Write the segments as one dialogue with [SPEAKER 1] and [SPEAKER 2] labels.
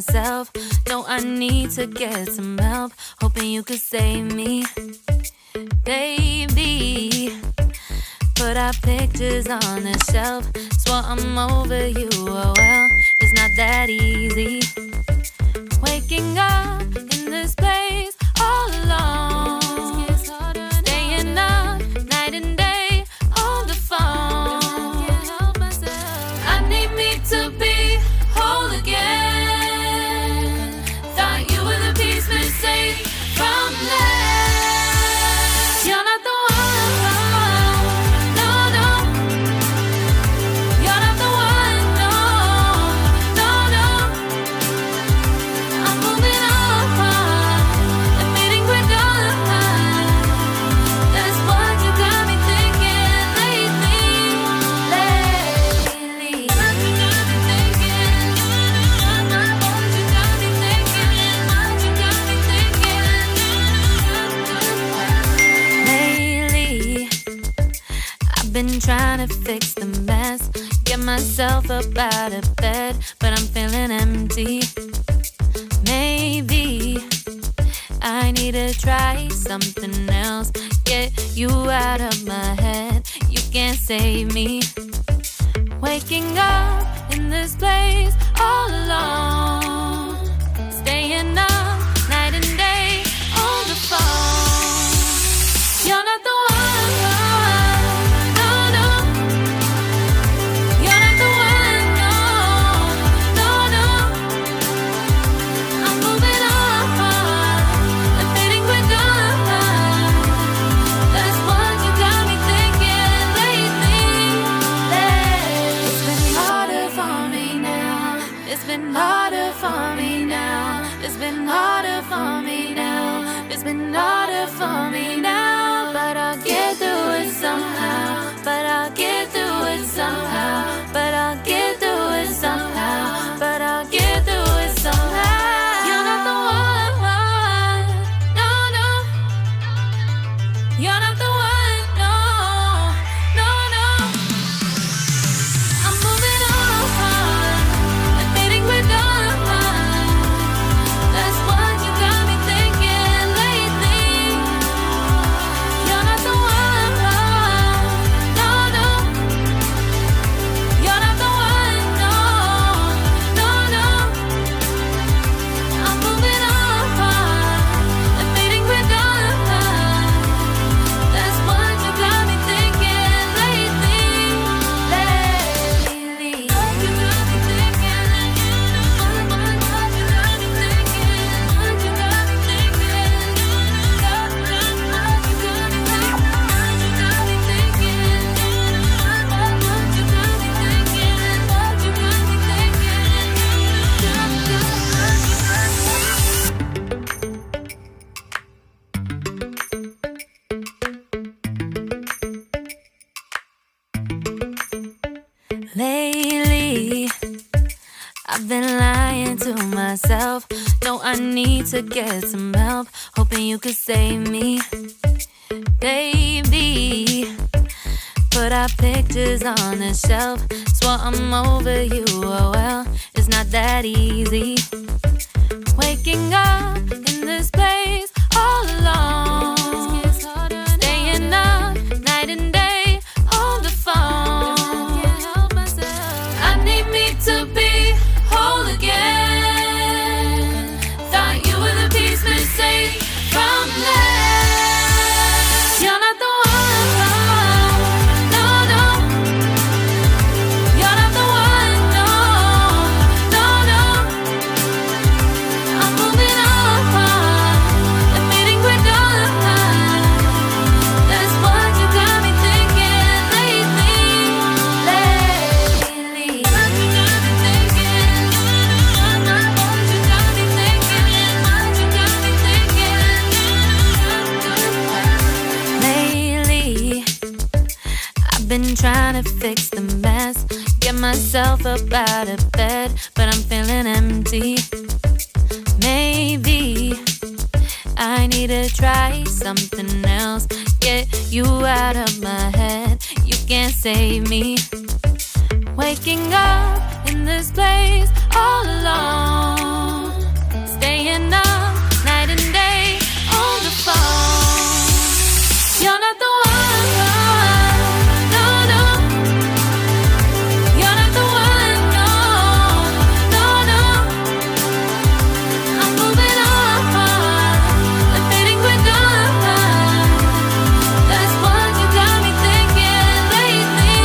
[SPEAKER 1] myself. No, I need to get some help. Hoping you could save me, baby. Put our pictures on the shelf. Swore I'm over you, oh well, it's not that easy. Waking up in this place all alone, staying up night and day on the phone. I need me to be whole again. Thought you were the piece missing from that. You're not the trying to fix the mess, get myself up out of bed, but I'm feeling empty. Maybe I need to try something else, get you out of my head. You can't save me. Waking up in this place all alone, staying up night and day on the phone. You're not the one. Harder for me now. It's been harder for me now. It's been harder for me now. But I'll get through it somehow. But I'll get through it somehow. But I'll get through it somehow. But I'll get through it somehow. You're not the one. No, no. You're not the one. No, no, no. I'm moving on. That's what you got me thinking lately. You're not the one. No, no. You're not the one. No, no, no. I'm moving on. Admitting we're done. That's what you got me thinking lately. What you got me thinking? Lately, I've been lying to myself. No, I need to get some help. Hoping you could save me, baby. Put our pictures on the shelf. Swore I'm over you, oh well, it's not that easy. Waking up in this place all alone, staying up night and day on the phone. I need me to be whole again. Thought you were the piece missing from that. You're not the one. No, no. You're not the one. No, no, no. I'm moving on. Admitting we're done. That's what you got me thinking lately. What you got me thinking? What you got me thinking? What you got me thinking? Lately, I've been trying to fix the mess, get myself up out of bed, but I'm feeling empty. Maybe I need to try something else, get you out of my head. You can't save me. Waking up in this place all alone, staying up night and day on the phone. You're not the one, no, no. You're not the one, no, no, no. I'm moving on, the fading we're done. That's what you got me thinking lately.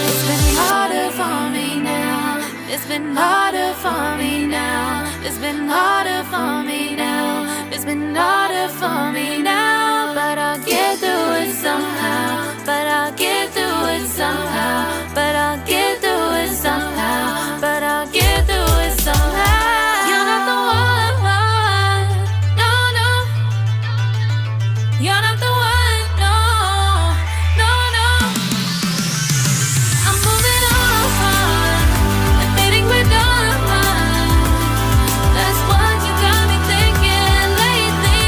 [SPEAKER 1] It's been harder for me now. It's been harder for me now. It's been harder for me now. It's been harder for me now. But I'll get through it somehow. But I'll get through it somehow. But I'll get through it somehow. But I'll get through it somehow. You're not the one, no, no. You're not the one, no, no, no. I'm moving on, the fading we're done. That's what you got me thinking lately.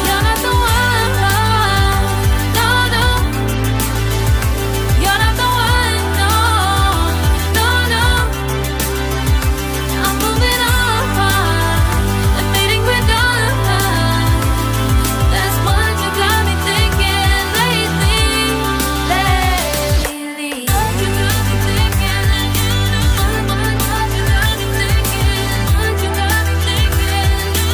[SPEAKER 1] You're not the one, no, no. You're not the one, no, no, no. I'm moving on, the fading we're done. That's what you got me thinking lately. Lately. What you got me thinking, what you got me thinking, what you got me thinking, what you got me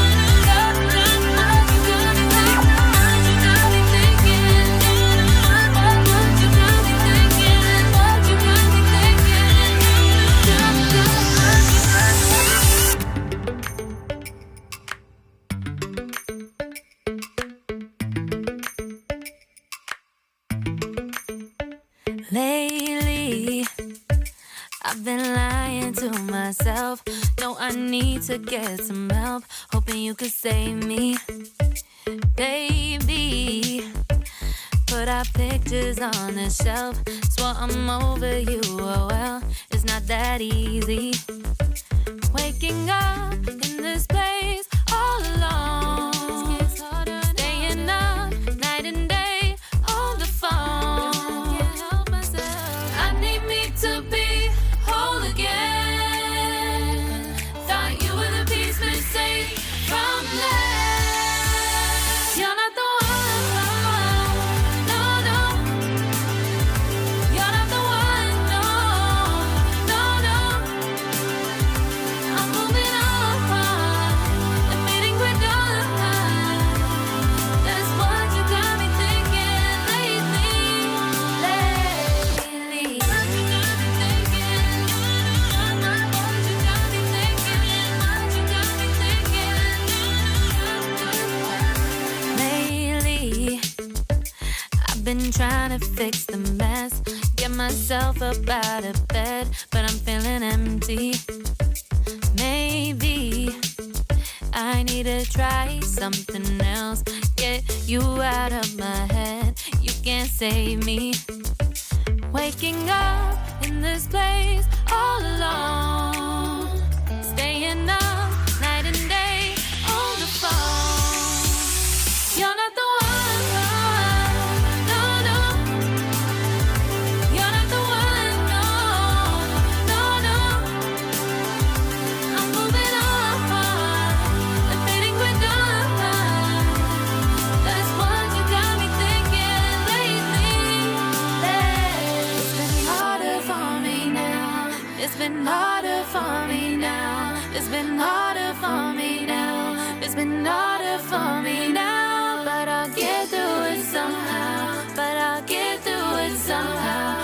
[SPEAKER 1] thinking, what you got me thinking, what you got me thinking, what you got me thinking. Lately, I've been lying to myself. No, I need to get some help. Hoping you could save me, baby. Put our pictures on the shelf. Swore I'm over you, oh well, it's not that easy. Waking up in this place all alone, staying up night and day on the phone. Can't help myself. I need me to be whole again. Thought you were the piece missing from last. You're not the one, no, no. You're not the one, no, no, no. I'm moving on, the fading we're done. That's what you got me thinking lately. Lately. What you got me thinking, what you got me thinking, what you got me thinking. Lately, I've been trying to fix the mess, get myself up out of bed, but I'm feeling empty. Maybe I need to try something else. Get you out of my head. You can't save me. Waking up in this place all alone, staying up night and day on the phone. You're not the one, no, no. You're not the one, no, no, no. I'm moving on, the fading we're done. That's what you got me thinking lately. It's been harder for me now. It's been harder for me now. It's been harder for me now. It's been harder for me now. But I'll get through it somehow. But I'll get through it somehow.